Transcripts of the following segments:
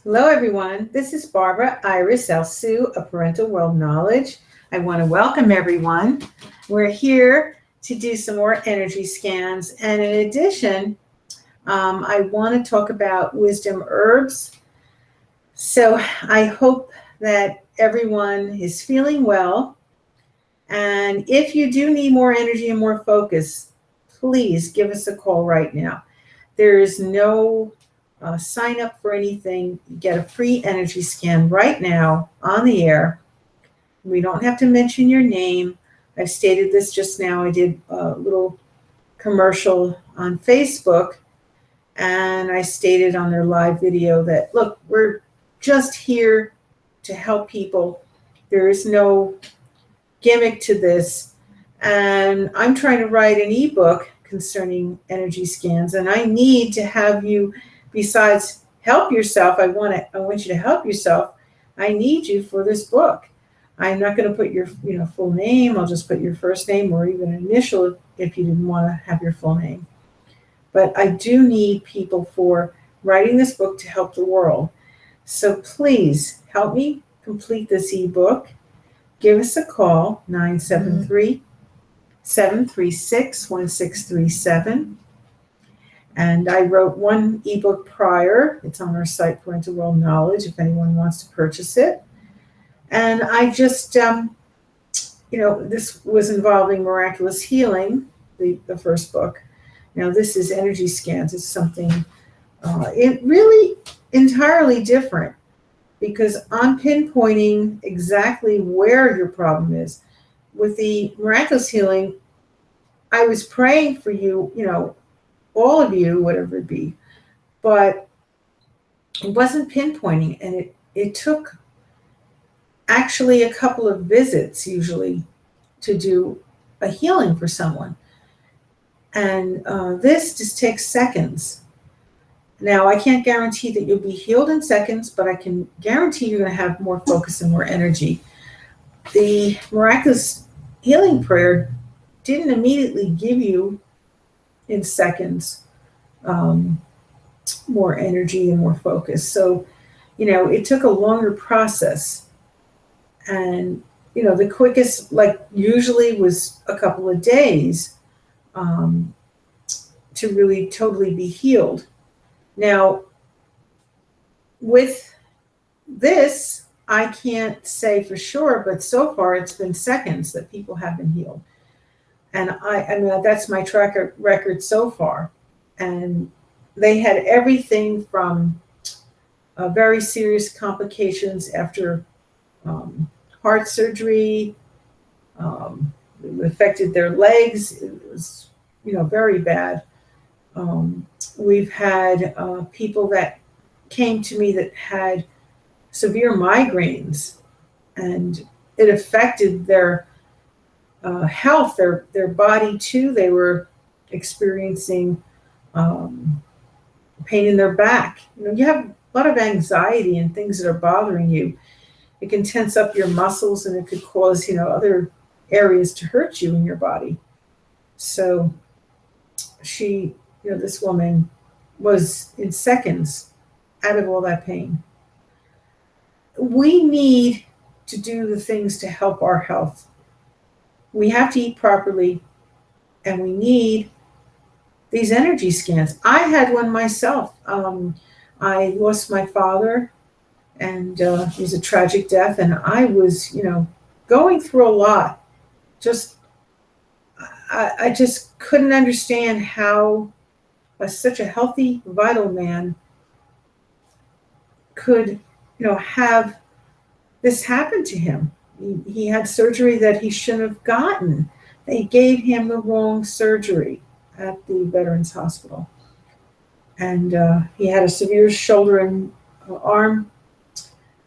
Hello, everyone. This is Barbara Iris Sue of Parental World Knowledge. I want to welcome everyone. We're here to do some more energy scans. And in addition, I want to talk about wisdom herbs. So I hope that everyone is feeling well. And if you do need more energy and more focus, please give us a call right now. There is no sign up for anything. Get a free energy scan right now on the air. We don't have to mention your name. I've stated this just now. I did a little commercial on Facebook, and I stated on their live video that, look, we're just here to help people. There is no gimmick to this. And I'm trying to write an ebook concerning energy scans, and I need to have you, besides help yourself, I want you to help yourself. I need you for this book. I'm not going to put your full name. I'll just put your first name or even initial if you didn't want to have your full name. But I do need people for writing this book to help the world. So please help me complete this ebook. Give us a call, 973-736-1637. And I wrote one ebook prior. It's on our site, Parental World Knowledge, if anyone wants to purchase it. And I just, this was involving miraculous healing, the first book. Now this is energy scans. It's something it really entirely different, because I'm pinpointing exactly where your problem is. With the miraculous healing, I was praying for you, all of you, whatever it be, but it wasn't pinpointing, and it took actually a couple of visits usually to do a healing for someone. And this just takes seconds. Now, I can't guarantee that you'll be healed in seconds, but I can guarantee you're going to have more focus and more energy. The miraculous healing prayer didn't immediately give you, in seconds, more energy and more focus. So, it took a longer process. And, the quickest, usually was a couple of days to really totally be healed. Now, with this, I can't say for sure, but so far it's been seconds that people have been healed. And I mean, that's my track record so far. And they had everything from very serious complications after heart surgery. It affected their legs. It was, very bad. We've had people that came to me that had severe migraines, and it affected their health, their body too. They were experiencing pain in their back. You have a lot of anxiety and things that are bothering you. It can tense up your muscles, and it could cause, other areas to hurt you in your body. So she, this woman was in seconds out of all that pain. We need to do the things to help our health. We have to eat properly, and we need these energy scans. I had one myself. I lost my father, and it was a tragic death, and I was, going through a lot. I just couldn't understand how such a healthy, vital man could, have this happen to him. He had surgery that he shouldn't have gotten. They gave him the wrong surgery at the Veterans Hospital. And he had a severe shoulder and arm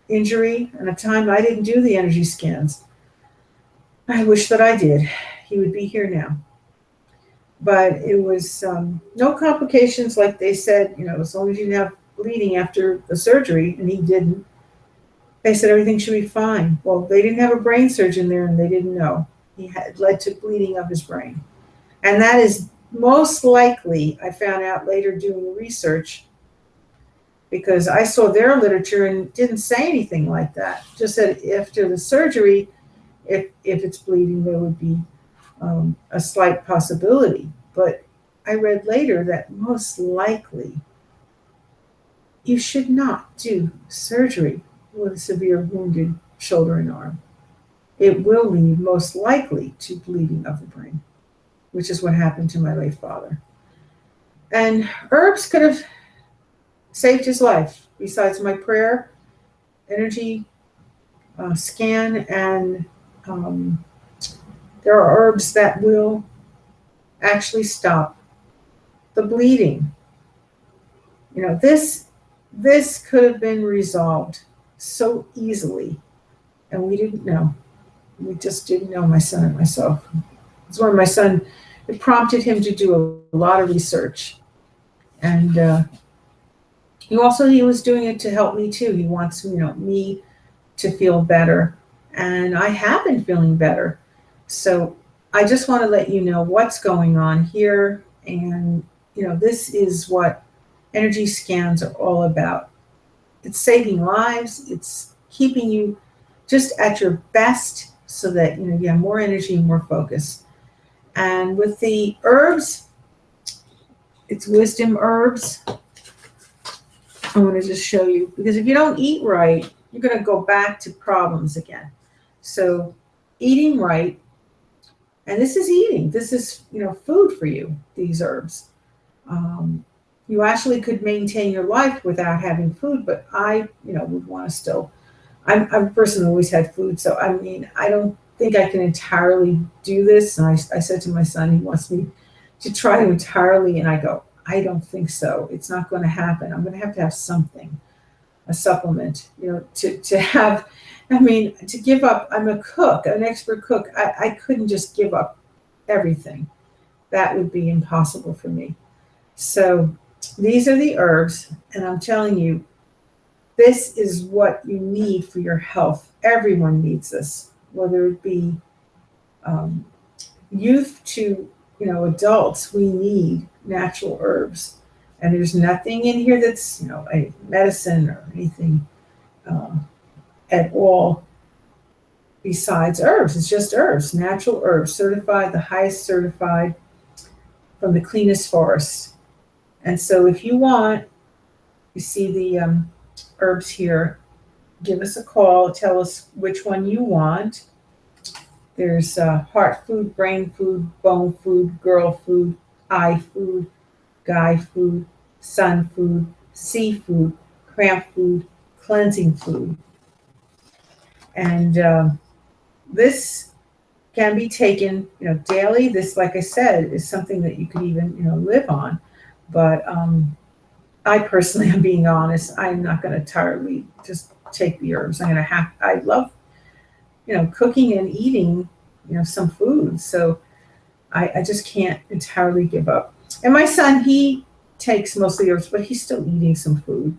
injury. And at the time, I didn't do the energy scans. I wish that I did. He would be here now. But it was no complications, like they said, as long as you didn't have bleeding after the surgery, and he didn't. They said everything should be fine. Well, they didn't have a brain surgeon there, and they didn't know. He had led to bleeding of his brain. And that is most likely, I found out later doing the research, because I saw their literature and it didn't say anything like that. Just that after the surgery, if it's bleeding, there would be a slight possibility. But I read later that most likely you should not do surgery with a severe wounded shoulder and arm. It will lead most likely to bleeding of the brain, which is what happened to my late father. And herbs could have saved his life. Besides my prayer, energy scan, and um, there are herbs that will actually stop the bleeding. This could have been resolved so easily, and we didn't know. We just didn't know, my son and myself. It's when my son, it prompted him to do a lot of research, and he was doing it to help me too. He wants me to feel better, and I have been feeling better. So I just want to let you know what's going on here, and this is what energy scans are all about. It's saving lives. It's keeping you just at your best so that you have more energy and more focus. And with the herbs, it's wisdom herbs. I want to just show you, because if you don't eat right, you're going to go back to problems again. So eating right, and this is eating. This is food for you. These herbs. You actually could maintain your life without having food, but I would want to still. I'm a person who always had food, so I mean, I don't think I can entirely do this. And I said to my son, he wants me to try to entirely, and I go, I don't think so. It's not going to happen. I'm going to have something, a supplement, to have. I mean, to give up. I'm a cook, an expert cook. I couldn't just give up everything. That would be impossible for me. So these are the herbs, and I'm telling you, this is what you need for your health. Everyone needs this, whether it be youth to adults. We need natural herbs, and there's nothing in here that's a medicine or anything at all besides herbs. It's just herbs, natural herbs, certified, the highest certified, from the cleanest forest. And so if you want, you see the herbs here, give us a call, tell us which one you want. There's heart food, brain food, bone food, girl food, eye food, guy food, sun food, seafood, cramp food, cleansing food. And this can be taken daily. This, like I said, is something that you could even live on. But I personally, I'm being honest, I'm not going to entirely just take the herbs. I love cooking and eating some food. So I just can't entirely give up. And my son, he takes mostly herbs, but he's still eating some food.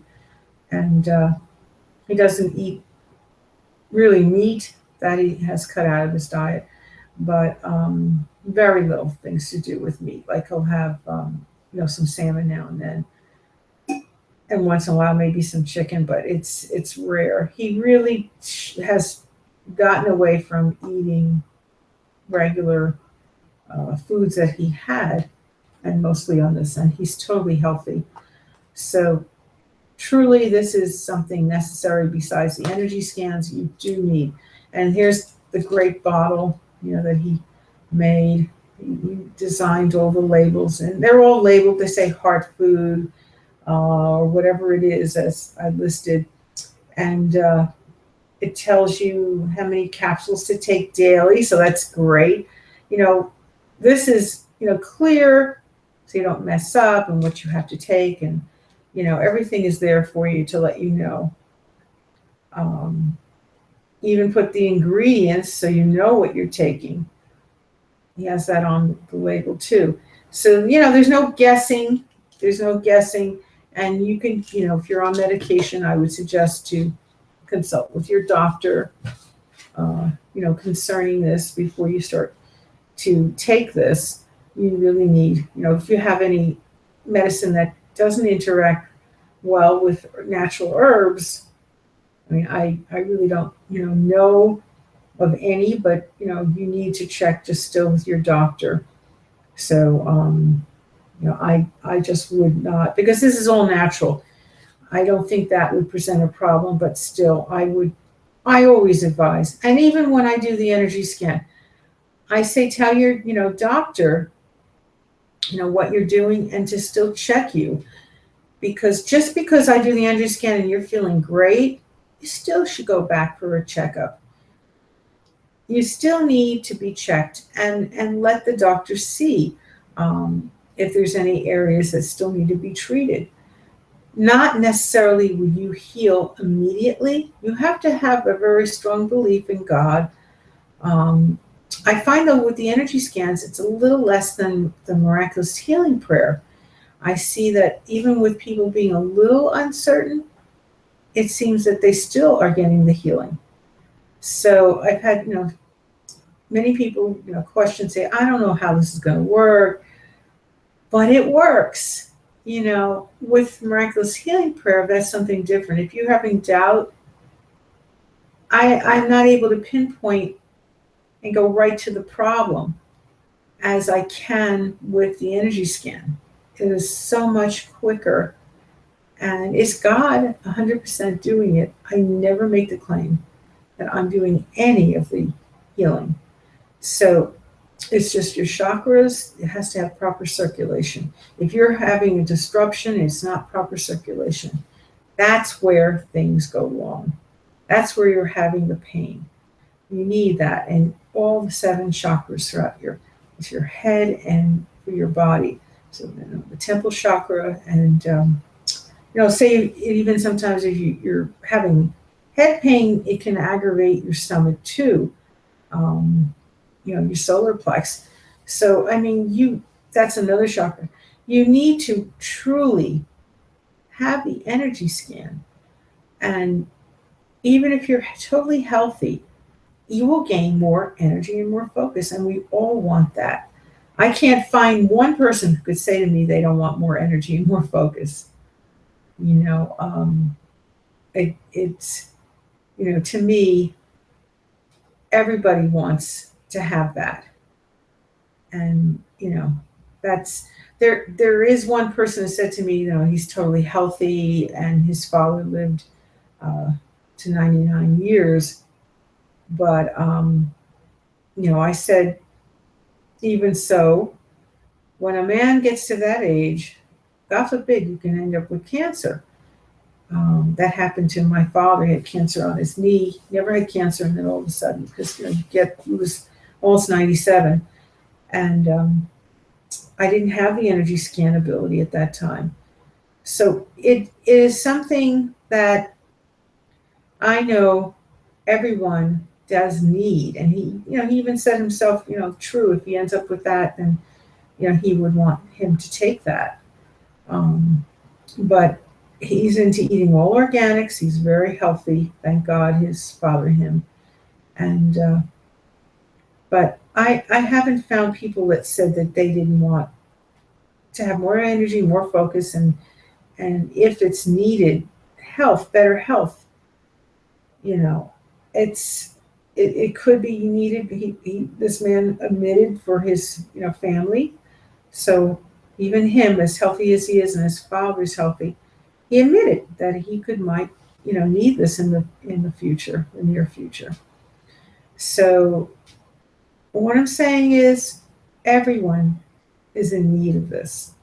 And he doesn't eat really meat. That he has cut out of his diet. But very little things to do with meat. Like he'll have some salmon now and then, and once in a while maybe some chicken, but it's rare. He really has gotten away from eating regular foods that he had, and mostly on this, and he's totally healthy. So truly, this is something necessary besides the energy scans you do need. And here's the great bottle that he made. He designed all the labels, and they're all labeled. They say heart food or whatever it is, as I listed. And it tells you how many capsules to take daily. So that's great. This is, clear, so you don't mess up, and what you have to take. And, everything is there for you to let you know. Even put the ingredients so you know what you're taking. He has that on the label too. So, there's no guessing. There's no guessing. And you can, if you're on medication, I would suggest to consult with your doctor, concerning this before you start to take this. You really need, if you have any medicine that doesn't interact well with natural herbs. I mean, I really don't, know of any, but, you need to check just still with your doctor. So, I just would not, because this is all natural. I don't think that would present a problem, but still, I always advise. And even when I do the energy scan, I say, tell your, doctor, what you're doing and to still check you. Because just because I do the energy scan and you're feeling great, you still should go back for a checkup. You still need to be checked and let the doctor see if there's any areas that still need to be treated. Not necessarily will you heal immediately. You have to have a very strong belief in God. Um, I find though with the energy scans, it's a little less than the miraculous healing prayer. I see that even with people being a little uncertain, it seems that they still are getting the healing. So I've had, many people, question, say, I don't know how this is going to work, but it works. With miraculous healing prayer, that's something different. If you're having doubt, I'm not able to pinpoint and go right to the problem as I can with the energy scan. It is so much quicker. And it's God 100% doing it. I never make the claim that I'm doing any of the healing. So it's just your chakras. It has to have proper circulation. If you're having a disruption, it's not proper circulation. That's where things go wrong. That's where you're having the pain. You need that in all the 7 chakras throughout your head and for your body. So the temple chakra and say even sometimes if you're having head pain, it can aggravate your stomach too. Your solar plex. So I mean, that's another chakra. You need to truly have the energy scan, and even if you're totally healthy, you will gain more energy and more focus, and we all want that. I can't find one person who could say to me they don't want more energy and more focus. You know, it's to me, everybody wants to have that, and that's there is one person who said to me, he's totally healthy and his father lived to 99 years, but I said, even so, when a man gets to that age, God forbid, you can end up with cancer. That happened to my father. He had cancer on his knee. Never had cancer, and then all of a sudden, because he was almost 97, and I didn't have the energy scan ability at that time. So it is something that I know everyone does need, and he even said himself, true, if he ends up with that, then he would want him to take that. But he's into eating all organics. He's very healthy, thank God, his father and him. And but I haven't found people that said that they didn't want to have more energy, more focus, and if it's needed, better health. It's it could be needed. This man admitted for his family. So even him, as healthy as he is, and his father's healthy, he admitted that he might need this in the future, the near future. So what I'm saying is, everyone is in need of this.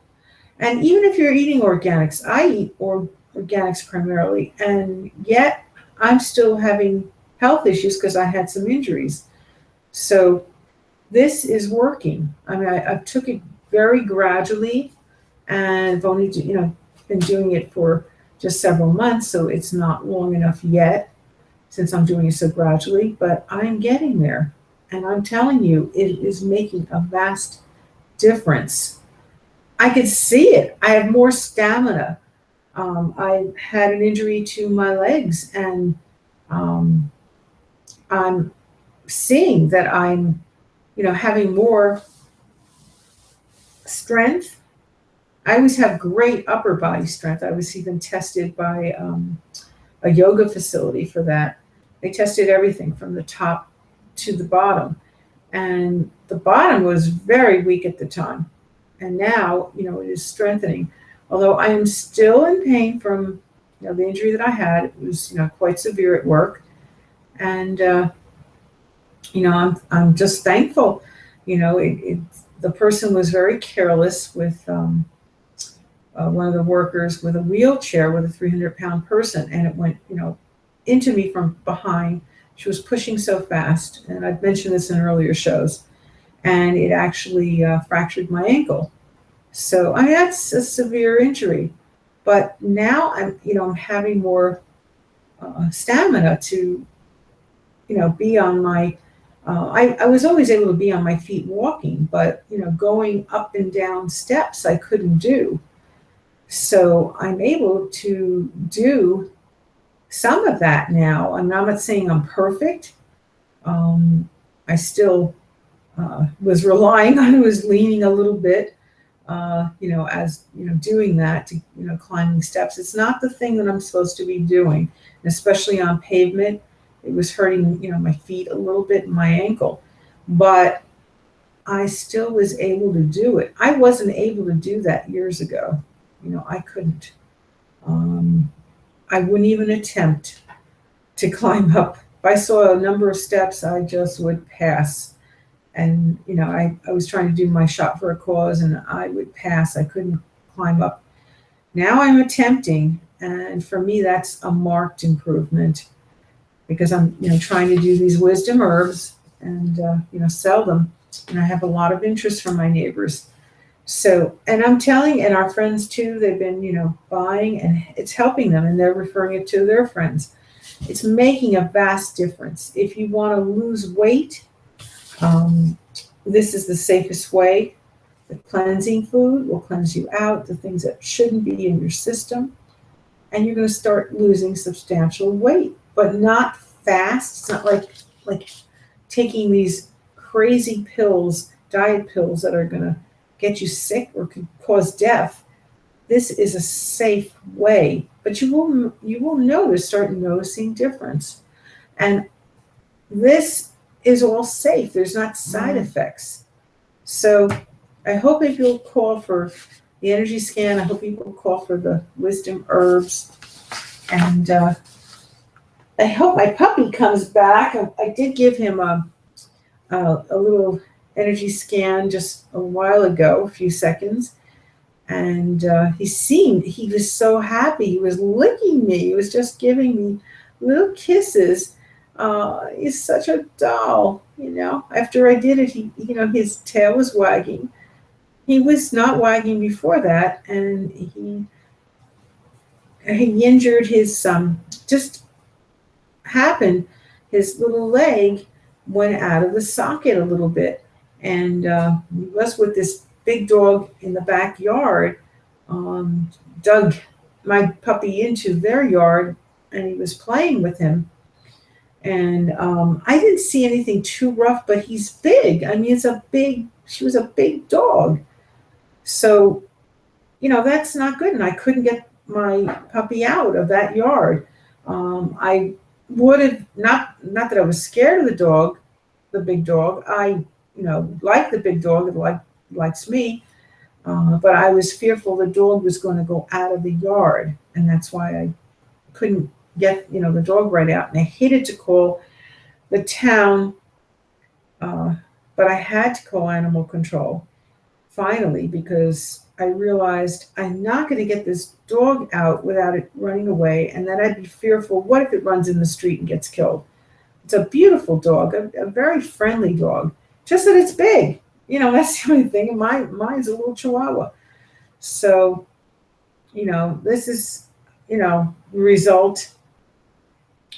And even if you're eating organics, I eat organics primarily, and yet I'm still having health issues because I had some injuries. So this is working. I mean, I took it very gradually, and I've only been doing it for just several months, so it's not long enough yet since I'm doing it so gradually, but I'm getting there. And I'm telling you, it is making a vast difference. I could see it. I have more stamina. I had an injury to my legs, and um, I'm seeing that I'm, having more strength, I always have great upper body strength. I was even tested by a yoga facility for that. They tested everything from the top to the bottom. And the bottom was very weak at the time. And now, it is strengthening. Although I am still in pain from, the injury that I had. It was, quite severe at work. And, I'm just thankful. The person was very careless with one of the workers with a wheelchair with a 300-pound person, and it went, into me from behind. She was pushing so fast, and I've mentioned this in earlier shows, and it actually fractured my ankle. So I mean, that's a severe injury, but now I'm having more stamina to, be on my. I was always able to be on my feet walking, but going up and down steps I couldn't do. So I'm able to do some of that now. I'm not saying I'm perfect. I still was relying on, was leaning a little bit, as doing that to climbing steps. It's not the thing that I'm supposed to be doing, especially on pavement. It was hurting, my feet a little bit and my ankle, but I still was able to do it. I wasn't able to do that years ago. I couldn't. Um, I wouldn't even attempt to climb up. If I saw a number of steps, I just would pass. And, I was trying to do my shot for a cause and I would pass. I couldn't climb up. Now I'm attempting. And for me, that's a marked improvement because I'm, trying to do these wisdom herbs and, sell them. And I have a lot of interest from my neighbors. So, and I'm telling, and our friends too, they've been, buying and it's helping them and they're referring it to their friends. It's making a vast difference. If you want to lose weight, this is the safest way. The cleansing food will cleanse you out, the things that shouldn't be in your system, and you're going to start losing substantial weight, but not fast. It's not like taking these crazy pills, diet pills that are going to get you sick or could cause death. This is a safe way, but you will start noticing difference. And this is all safe. There's not side effects. So I hope if you'll call for the energy scan, I hope you will call for the wisdom herbs. And I hope my puppy comes back. I did give him a little energy scan just a while ago, a few seconds. And he was so happy. He was licking me. He was just giving me little kisses. He's such a doll, After I did it, his tail was wagging. He was not wagging before that, and he injured his just happened. His little leg went out of the socket a little bit, and he was with this big dog in the backyard. Dug my puppy into their yard, and he was playing with him. And I didn't see anything too rough, but he's big. I mean, she was a big dog. So, that's not good. And I couldn't get my puppy out of that yard. I would have, not that I was scared of the big dog. I, like the big dog, it likes me. But I was fearful the dog was going to go out of the yard. And that's why I couldn't get the dog right out, and I hated to call the town, but I had to call animal control finally because I realized I'm not going to get this dog out without it running away, and then I'd be fearful, what if it runs in the street and gets killed? It's a beautiful dog, a very friendly dog, just that it's big. That's the only thing. Mine's a little Chihuahua. So this is the result.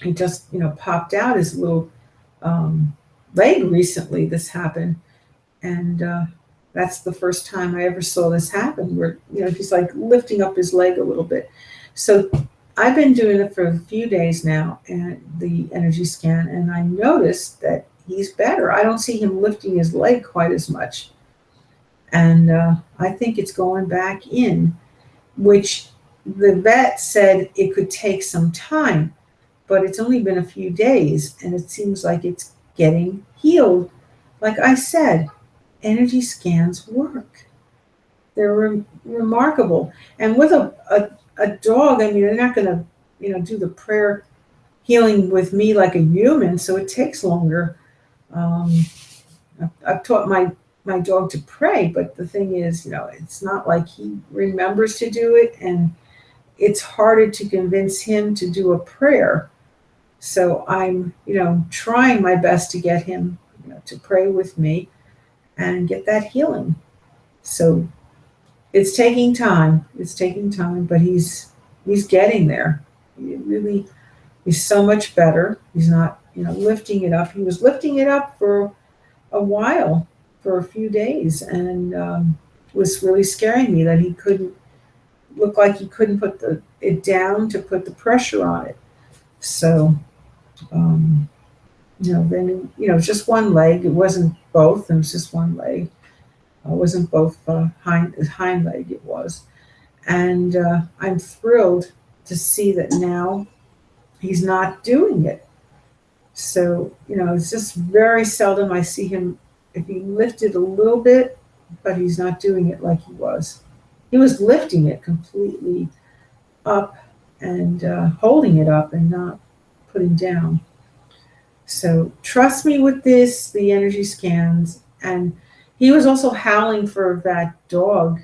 He just, popped out his little leg recently. This happened. And that's the first time I ever saw this happen where, he's like lifting up his leg a little bit. So I've been doing it for a few days now, and the energy scan, and I noticed that he's better. I don't see him lifting his leg quite as much. And I think it's going back in, which the vet said it could take some time, but it's only been a few days and it seems like it's getting healed. Like I said, energy scans work. They're remarkable. And with a dog, I mean, they're not going to, do the prayer healing with me like a human, so it takes longer. Um, I've taught my dog to pray, but the thing is, it's not like he remembers to do it, and it's harder to convince him to do a prayer. So I'm, trying my best to get him, to pray with me and get that healing. So it's taking time. It's taking time, but he's getting there. He really, he's so much better. He's not, lifting it up. He was lifting it up for a while, for a few days, and was really scaring me that he couldn't look like he couldn't put it down to put the pressure on it. So, then just one leg. It wasn't both. It was just one leg. It wasn't both hind leg. It was, and I'm thrilled to see that now he's not doing it. So, it's just very seldom I see him, if he lifted a little bit, but he's not doing it like he was. He was lifting it completely up and holding it up and not putting down. So trust me with this, the energy scans. And he was also howling for that dog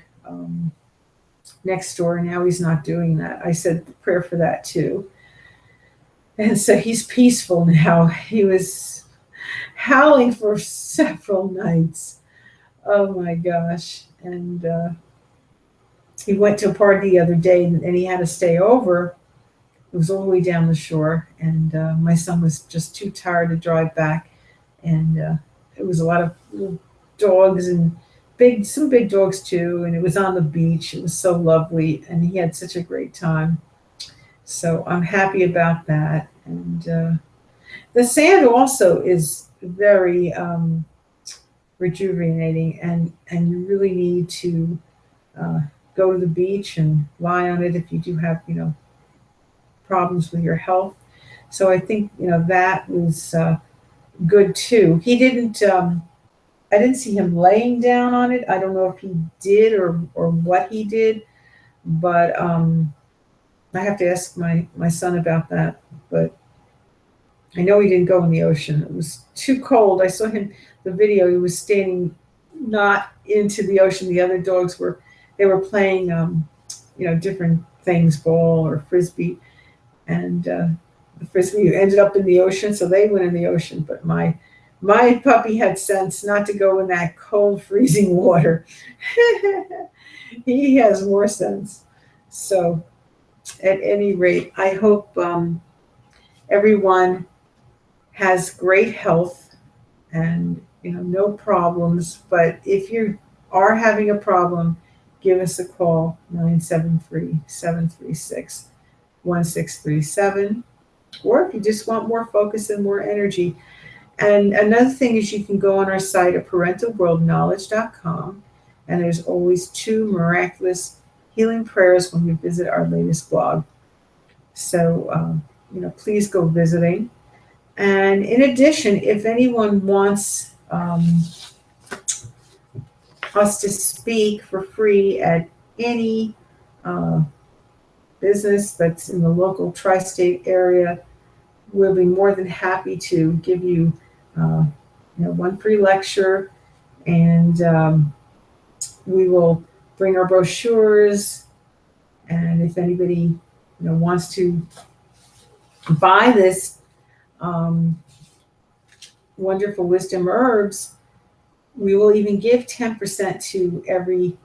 next door. Now he's not doing that. I said the prayer for that too. And so he's peaceful now. He was howling for several nights. Oh my gosh. And he went to a party the other day and he had to stay over. It was all the way down the shore. And my son was just too tired to drive back. And it was a lot of little dogs and some big dogs too. And it was on the beach. It was so lovely. And he had such a great time. So I'm happy about that. And the sand also is very rejuvenating, and you really need to go to the beach and lie on it if you do have, problems with your health. So I think, that was good too. He didn't, I didn't see him laying down on it. I don't know if he did or what he did, but I have to ask my son about that, but I know he didn't go in the ocean. It was too cold. I saw him, the video, he was standing not into the ocean. The other dogs were playing, different things, ball or frisbee, and the frisbee ended up in the ocean, so they went in the ocean. But my puppy had sense not to go in that cold, freezing water. He has more sense. So at any rate, I hope everyone has great health and no problems. But if you are having a problem, give us a call, 973-736-1637. Or if you just want more focus and more energy. And another thing is you can go on our site at parentalworldknowledge.com, and there's always 2 miraculous healing prayers when we visit our latest blog. So, please go visiting. And in addition, if anyone wants us to speak for free at any business that's in the local tri-state area, we'll be more than happy to give you, one free lecture, and we will bring our brochures. And if anybody, wants to buy this wonderful wisdom herbs, we will even give 10% to every,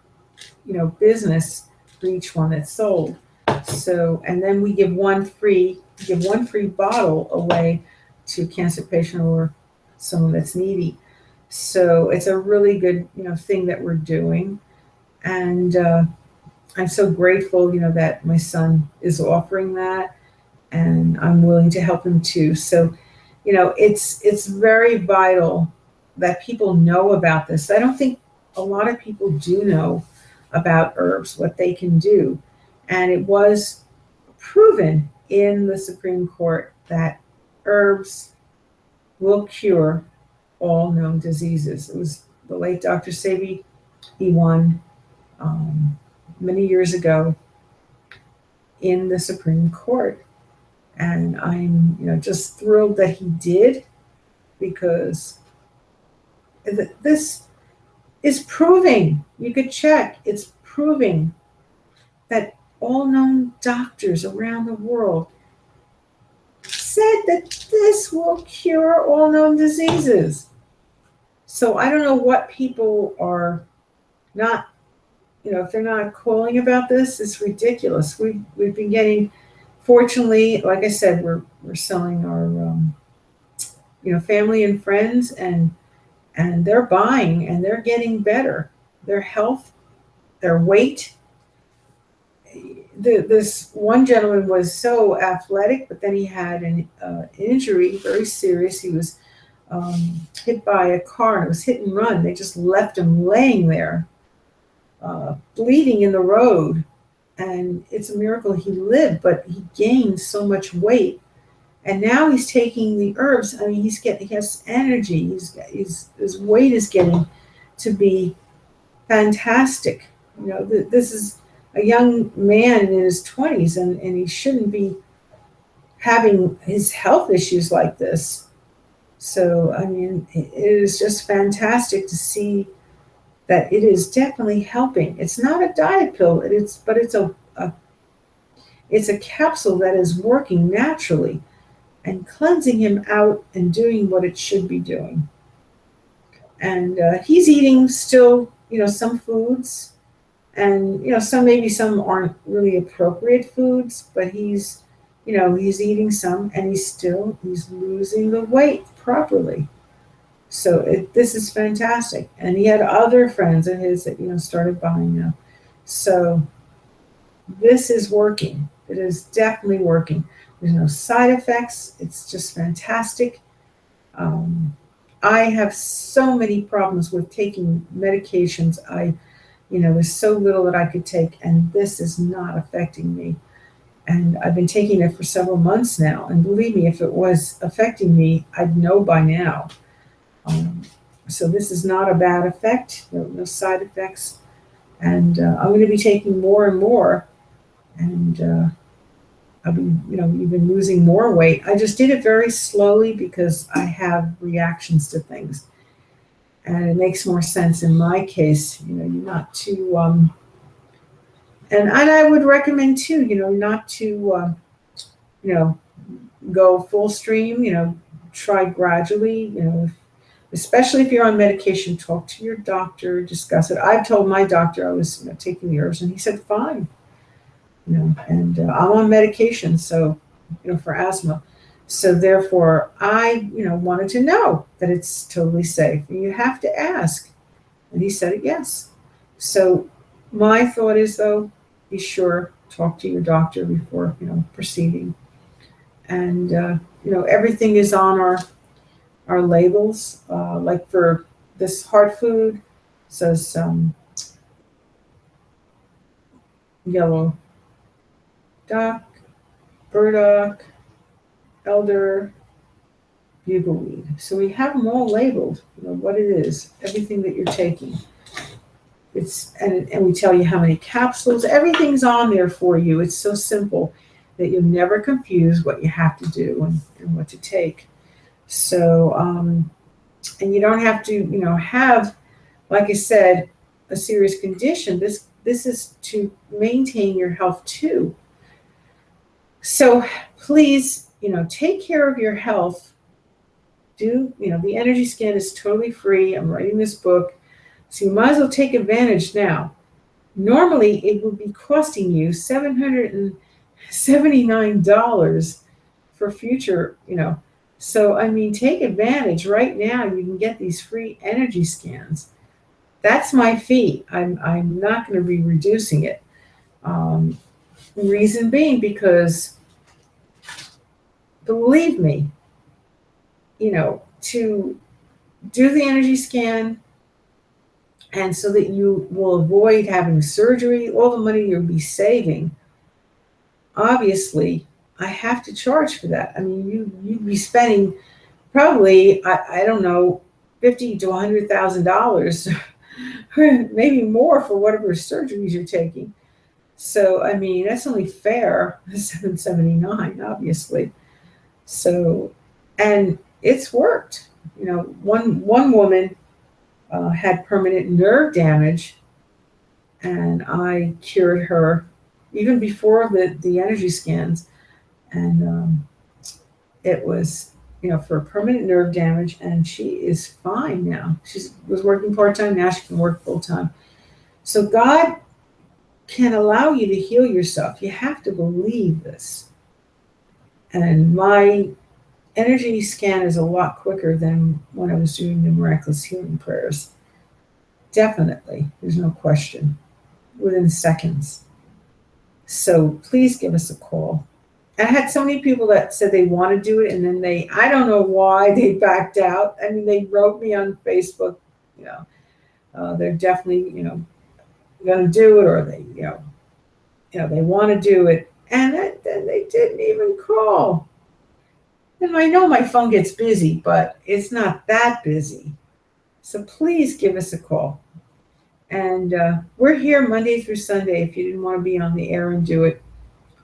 business for each one that's sold. So, and then we give one free bottle away to a cancer patient or someone that's needy. So it's a really good, thing that we're doing. And I'm so grateful, that my son is offering that, and I'm willing to help him too. So, it's very vital that people know about this. I don't think a lot of people do know about herbs, what they can do. And it was proven in the Supreme Court that herbs will cure all known diseases. It was the late Dr. Sebi. He won many years ago in the Supreme Court. And I'm, just thrilled that he did, because this is proving, you could check, it's proving that all known doctors around the world said that this will cure all known diseases. So I don't know what people are not, if they're not calling about this, it's ridiculous. We've been getting, fortunately, like I said, we're selling our, family and friends, and they're buying and they're getting better. Their health, their weight. This one gentleman was so athletic, but then he had an injury, very serious. He was hit by a car, and it was hit and run. They just left him laying there, bleeding in the road. And it's a miracle he lived, but he gained so much weight. And now he's taking the herbs. I mean, he has energy. His weight is getting to be fantastic. This is a young man in his 20s, and he shouldn't be having his health issues like this. So, I mean, it is just fantastic to see that it is definitely helping. It's not a diet pill, but it's a capsule that is working naturally and cleansing him out and doing what it should be doing. And he's eating still, some foods, and some aren't really appropriate foods, but he's eating some, and he's losing the weight properly. So this is fantastic. And he had other friends of his that started buying now. So this is working. It is definitely working. There's no side effects. It's just fantastic. I have so many problems with taking medications. There's so little that I could take, and this is not affecting me. And I've been taking it for several months now. And believe me, if it was affecting me, I'd know by now. So this is not a bad effect. No side effects. And I'm going to be taking more and more. And I'll be, even losing more weight. I just did it very slowly because I have reactions to things. And it makes more sense in my case. You're not too, and I would recommend too, not to, go full stream, try gradually, especially if you're on medication, talk to your doctor, discuss it. I've told my doctor I was taking the herbs, and he said, fine. And I'm on medication, so, for asthma. So therefore, I, wanted to know that it's totally safe. And you have to ask. And he said yes. So my thought is, though, be sure, talk to your doctor before, proceeding. And, everything is on our labels. Like for this heart food, it says yellow dock, burdock, elder, bugleweed. So we have them all labeled, what it is, everything that you're taking. And we tell you how many capsules, everything's on there for you. It's so simple that you'll never confuse what you have to do and what to take. So, and you don't have to, have, like I said, a serious condition. This is to maintain your health too. So please, take care of your health. The energy scan is totally free. I'm writing this book. So you might as well take advantage now. Normally, it would be costing you $779 for future, So, take advantage right now. You can get these free energy scans. That's my fee. I'm not going to be reducing it. Reason being because, believe me, to do the energy scan and so that you will avoid having surgery, all the money you'll be saving. Obviously, I have to charge for that. I mean, you'd be spending probably, I don't know, fifty to $100,000, maybe more for whatever surgeries you're taking. So I mean, that's only fair. 779, obviously. So, and it's worked. You know, one woman had permanent nerve damage, and I cured her even before the energy scans, and it was, you know, for permanent nerve damage, and she is fine now. She was working part-time, now she can work full-time. So God can allow you to heal yourself. You have to believe this. And my energy scan is a lot quicker than when I was doing the miraculous healing prayers. Definitely, there's no question, within seconds. So please give us a call. I had so many people that said they want to do it, and then I don't know why they backed out. I mean, they wrote me on Facebook, you know, they're definitely, you know, going to do it, or they want to do it, and then they didn't even call. And I know my phone gets busy, but it's not that busy. So please give us a call. And we're here Monday through Sunday. If you didn't want to be on the air and do it,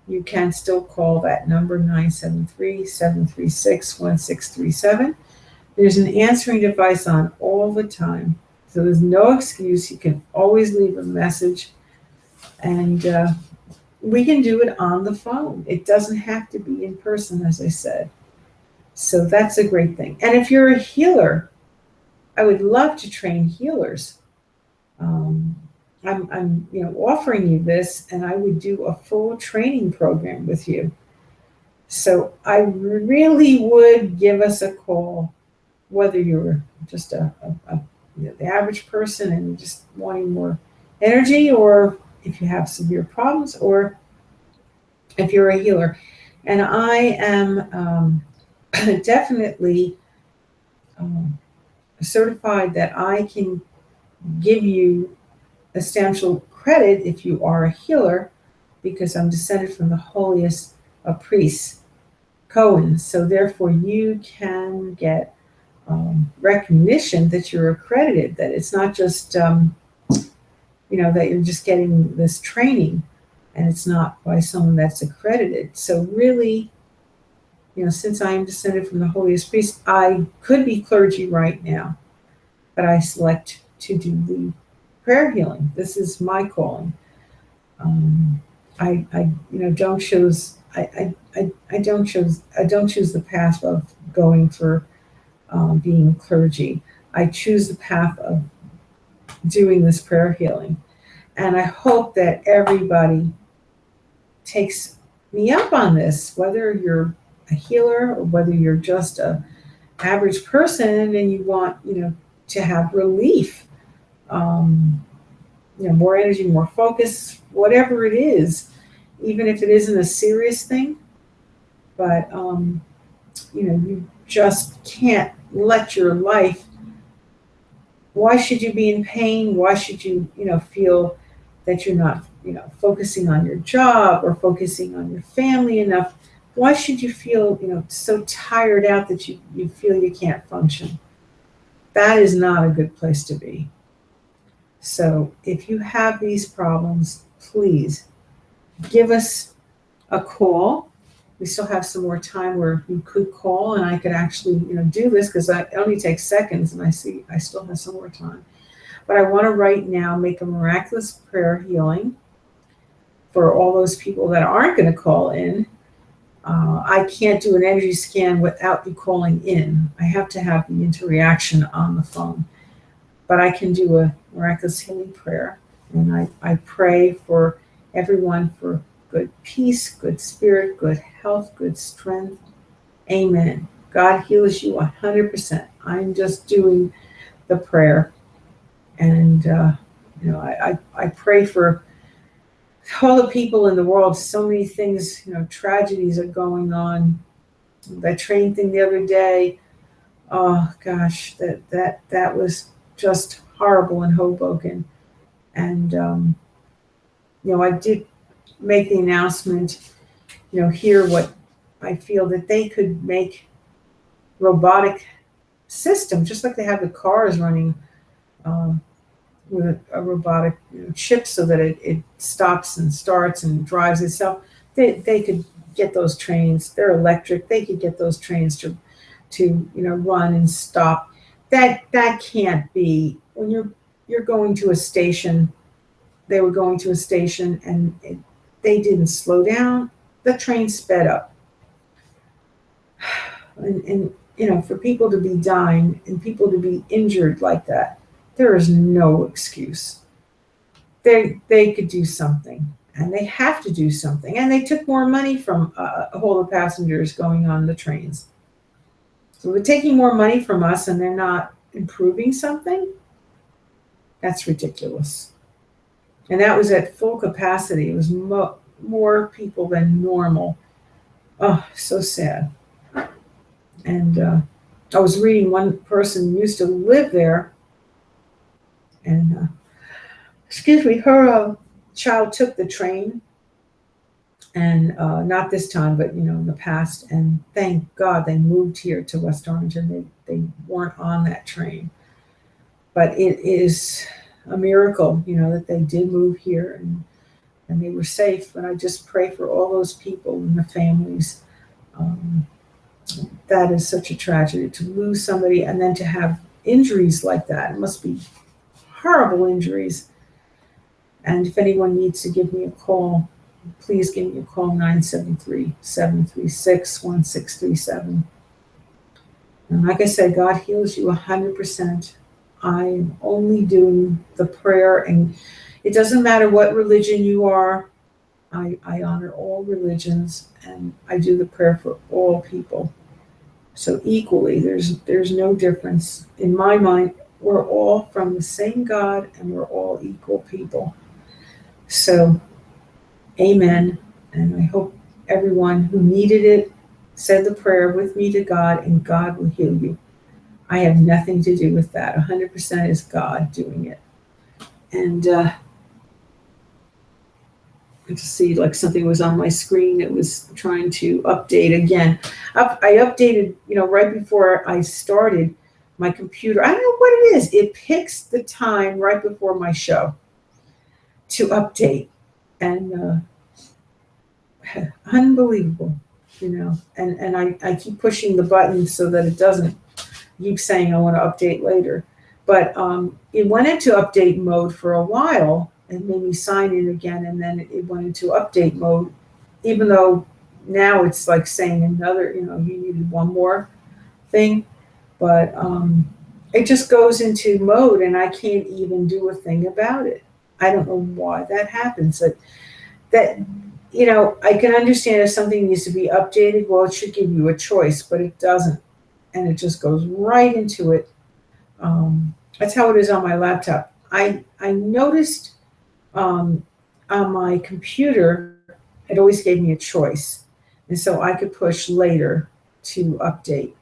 you can still call that number, 973-736-1637. There's an answering device on all the time. So there's no excuse. You can always leave a message. And we can do it on the phone. It doesn't have to be in person, as I said. So that's a great thing. And if you're a healer, I would love to train healers. I'm offering you this, and I would do a full training program with you. So I really would give us a call, whether you're just the average person and just wanting more energy, or if you have severe problems, or if you're a healer. And I am definitely certified that I can give you substantial credit if you are a healer, because I'm descended from the holiest of priests, Cohen. So therefore, you can get recognition that you're accredited, that it's not just, that you're just getting this training, and it's not by someone that's accredited. So really, since I am descended from the holiest priest, I could be clergy right now, but I select to do the prayer healing. This is my calling. I don't choose. I don't choose the path of going for being clergy. I choose the path of doing this prayer healing, and I hope that everybody takes me up on this, whether you're a healer or whether you're just a average person and you want to have relief, more energy, more focus, whatever it is, even if it isn't a serious thing. But you just can't let your life. Why should you be in pain? Why should you feel that you're not focusing on your job or focusing on your family enough? Why should you feel so tired out that you feel you can't function? That is not a good place to be. So if you have these problems, please give us a call. We still have some more time where you could call, and I could actually do this, because it only takes seconds, and I see I still have some more time. But I want to right now make a miraculous prayer healing for all those people that aren't going to call in. I can't do an energy scan without you calling in. I have to have the interaction on the phone. But I can do a miraculous healing prayer. And I pray for everyone for good peace, good spirit, good health, good strength. Amen. God heals you 100%. I'm just doing the prayer. And, I pray for all the people in the world. So many things, tragedies are going on. That train thing the other day, oh gosh, that was just horrible in Hoboken. And, I did make the announcement, here what I feel that they could make robotic system, just like they have the cars running um, with a robotic chip so that it stops and starts and drives itself. They could get those trains. They're electric. They could get those trains to run and stop. That can't be when you're going to a station. They were going to a station and they didn't slow down. The train sped up, and for people to be dying and people to be injured like that, there is no excuse. They could do something, and they have to do something. And they took more money from all the passengers going on the trains. So they're taking more money from us, and they're not improving something. That's ridiculous. And that was at full capacity. It was more people than normal. Oh, so sad. And I was reading one person used to live there, and excuse me, her child took the train, and not this time, but in the past. And thank God they moved here to West Orange, and they weren't on that train. But it is a miracle, that they did move here and they were safe. But I just pray for all those people and the families. Um, that is such a tragedy to lose somebody and then to have injuries like that. It must be horrible injuries. And if anyone needs to give me a call, please give me a call, 973-736-1637. And like I said, God heals you 100%. I'm only doing the prayer, and it doesn't matter what religion you are. I honor all religions, and I do the prayer for all people. So equally, there's no difference. In my mind, we're all from the same God, and we're all equal people. So, amen. And I hope everyone who needed it said the prayer with me to God, and God will heal you. I have nothing to do with that. 100% is God doing it. And I just see like something was on my screen. It was trying to update again. I updated, right before I started my computer. I don't know what it is. It picks the time right before my show to update. And unbelievable, And I keep pushing the button so that it doesn't keep saying I want to update later. But it went into update mode for a while and made me sign in again, and then it went into update mode, even though now it's like saying another, you needed one more thing. But it just goes into mode, and I can't even do a thing about it. I don't know why that happens. That I can understand if something needs to be updated. Well, it should give you a choice, but it doesn't, and it just goes right into it. That's how it is on my laptop. I noticed on my computer, it always gave me a choice, and so I could push later to update.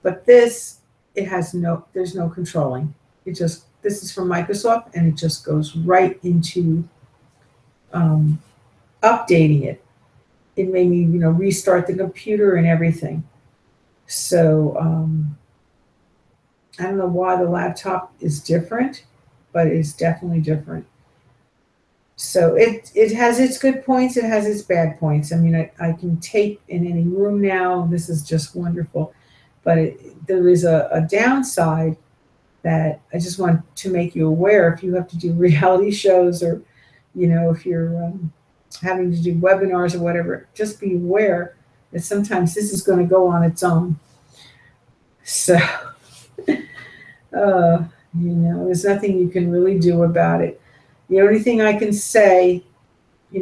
But this, there's no controlling. This is from Microsoft, and it just goes right into updating it. It made me, restart the computer and everything. So I don't know why the laptop is different, but it's definitely different. So it has its good points. It has its bad points. I mean, I can tape in any room now. This is just wonderful. But there is a downside that I just want to make you aware. If you have to do reality shows, or, if you're having to do webinars or whatever, just be aware that sometimes this is going to go on its own. So, there's nothing you can really do about it. The only thing I can say,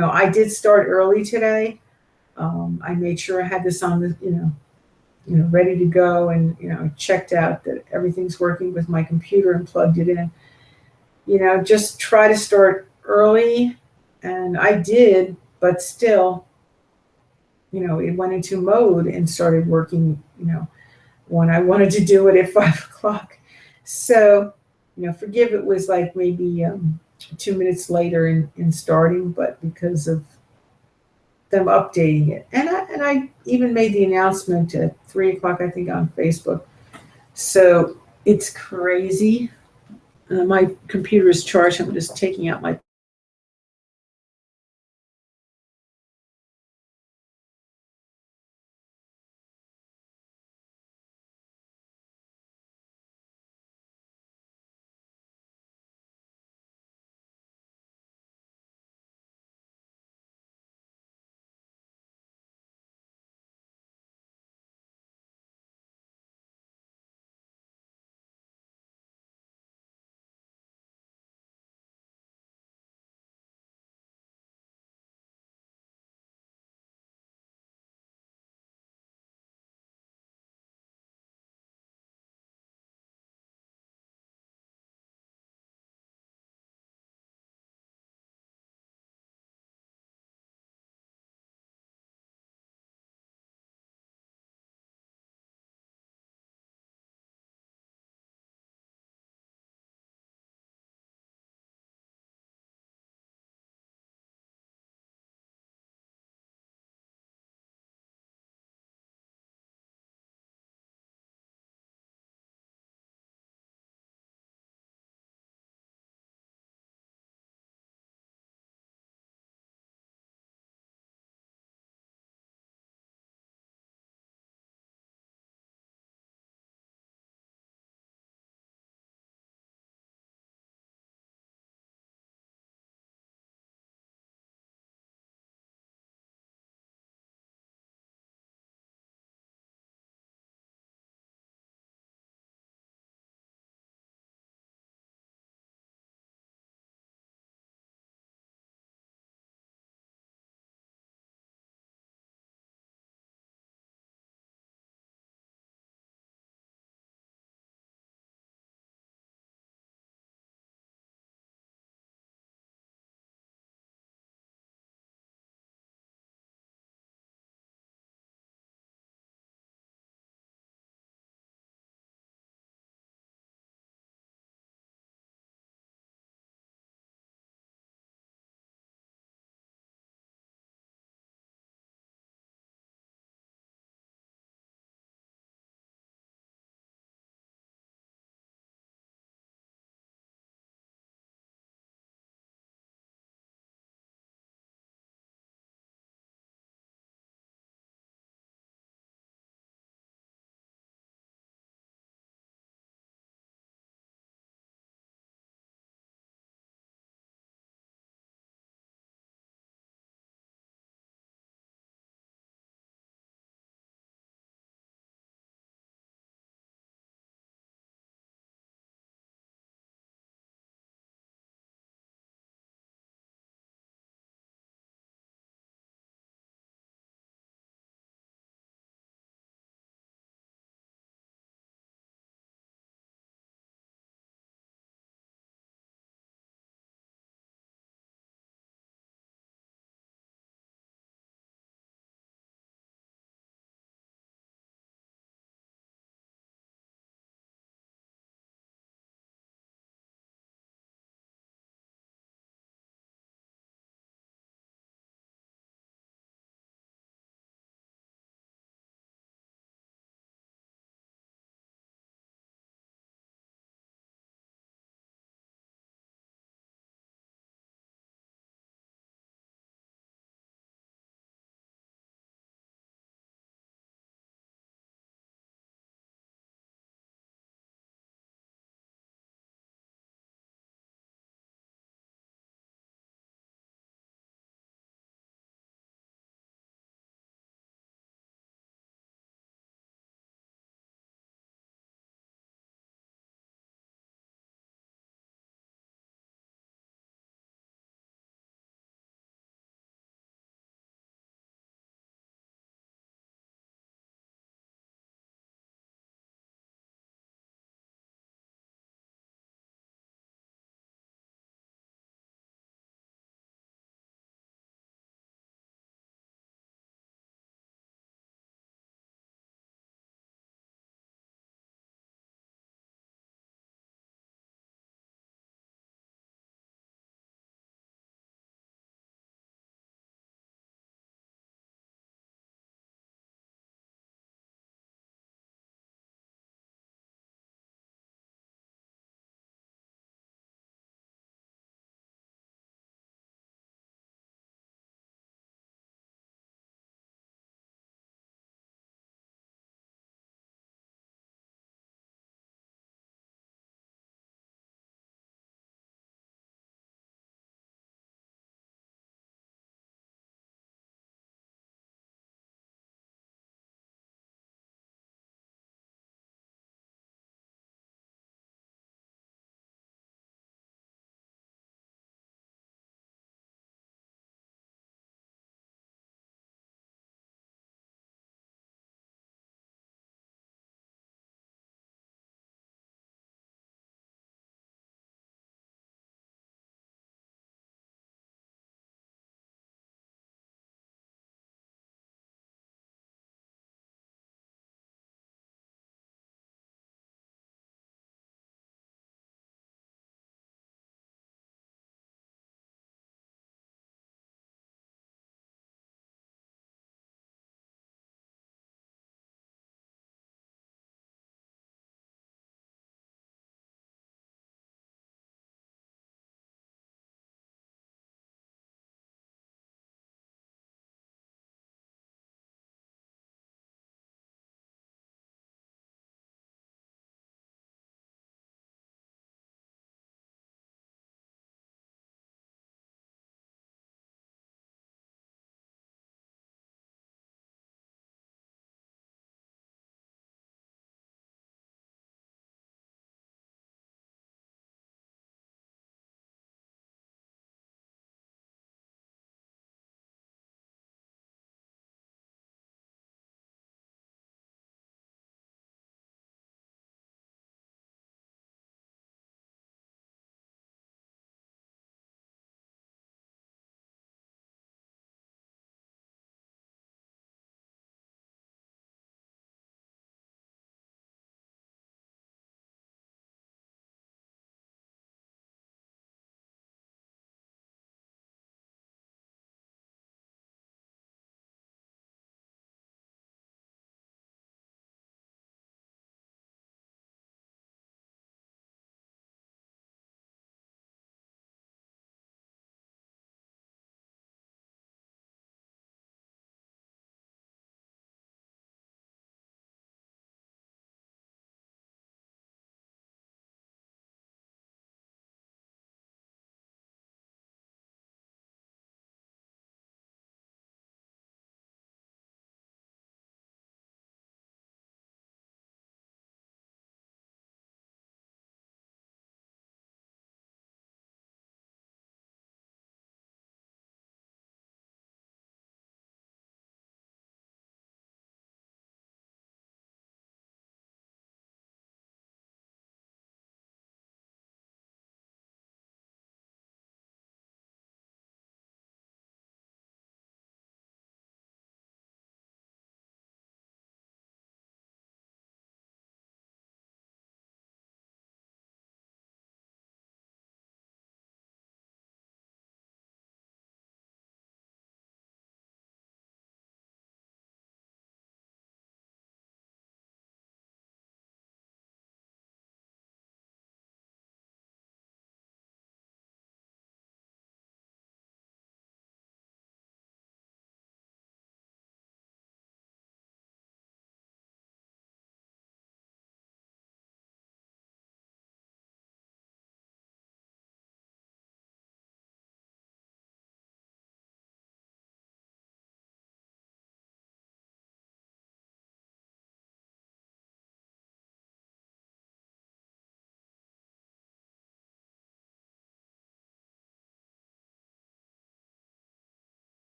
I did start early today. I made sure I had this on the, ready to go, and, checked out that everything's working with my computer and plugged it in. Just try to start early. And I did, but still, it went into mode and started working, when I wanted to do it at 5 o'clock. So, Forgive it was like maybe 2 minutes later in starting, but because of them updating it. And I even made the announcement at 3 o'clock, I think, on Facebook. So it's crazy. My computer is charged. I'm just taking out my